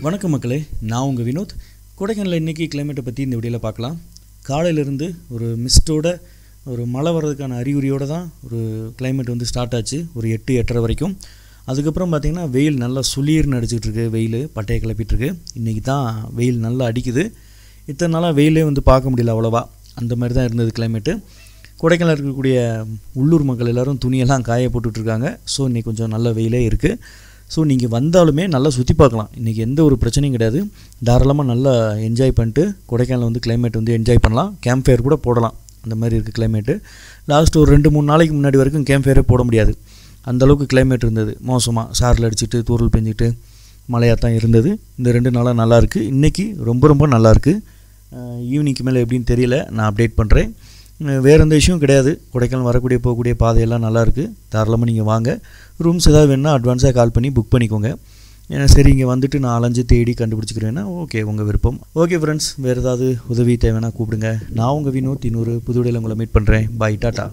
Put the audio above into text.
வணக்கம் மக்களே, நான் உங்கள் வினோத். கொடைக்கானலில் இன்றைக்கி கிளைமேட்டை பற்றி இந்த வீடியோவில் பார்க்கலாம். காலையிலேருந்து ஒரு மிஸ்டோட ஒரு மழை வர்றதுக்கான அறிகுறியோடு தான் ஒரு கிளைமேட் வந்து ஸ்டார்ட் ஆச்சு, ஒரு 8-8:30 வரைக்கும். அதுக்கப்புறம் பார்த்திங்கன்னா வெயில் நல்லா சுளீர்னு அடிச்சிட்ருக்கு, வெயில் பட்டையை கிளப்பிட்டுருக்கு. இன்றைக்கி தான் வெயில் நல்லா அடிக்குது. இத்தனை நாளாக வெயிலே வந்து பார்க்க முடியல அவ்வளோவா, அந்த மாதிரி தான் இருந்தது கிளைமேட்டு. கொடைக்கானல் இருக்கக்கூடிய உள்ளூர் மக்கள் எல்லோரும் துணியெல்லாம் காய போட்டுட்ருக்காங்க. ஸோ இன்றைக்கி கொஞ்சம் நல்ல வெயிலே இருக்குது. ஸோ நீங்கள் வந்தாலுமே நல்லா சுற்றி பார்க்கலாம். இன்றைக்கி எந்த ஒரு பிரச்சனையும் கிடையாது. தாராளமாக நல்லா என்ஜாய் பண்ணிட்டு கொடைக்கானல் வந்து கிளைமேட் வந்து என்ஜாய் பண்ணலாம். கேம்ப் ஃபயர் கூட போடலாம், அந்த மாதிரி இருக்குது கிளைமேட்டு. லாஸ்ட் ஒரு 2-3 நாளைக்கு முன்னாடி வரைக்கும் கேம்ப் ஃபயரே போட முடியாது, அந்தளவுக்கு கிளைமேட் இருந்தது. மோசமாக சாரல் அடிச்சுட்டு தூரல் பெஞ்சிட்டு மழையாக தான் இருந்தது. இந்த 2 நாளாக நல்லாயிருக்கு. இன்றைக்கி ரொம்ப நல்லாயிருக்கு. ஈவினிங்க்கு மேலே எப்படின்னு தெரியல, நான் அப்டேட் பண்ணுறேன். வேறு எந்த விஷயம் கிடையாது. கொடைக்கானல் வரக்கூடிய போகக்கூடிய பாதையெல்லாம் நல்லாயிருக்கு. தாராளமாக நீங்கள் வாங்க. ரூம்ஸ் ஏதாவது வேணுன்னா அட்வான்ஸாக கால் பண்ணி புக் பண்ணிக்கோங்க. சரி, இங்கே வந்துட்டு நான் அலைஞ்சு தேடி கண்டுபிடிச்சிக்கிறேன்னா ஓகே, உங்கள் விருப்பம். ஓகே ஃப்ரெண்ட்ஸ், வேறு ஏதாவது உதவி தேவைன்னா கூப்பிடுங்க. நான் உங்கள் வினோத். இன்னொரு புது வீடியோவில் உங்களை மீட் பண்ணுறேன். பாய், டாட்டா.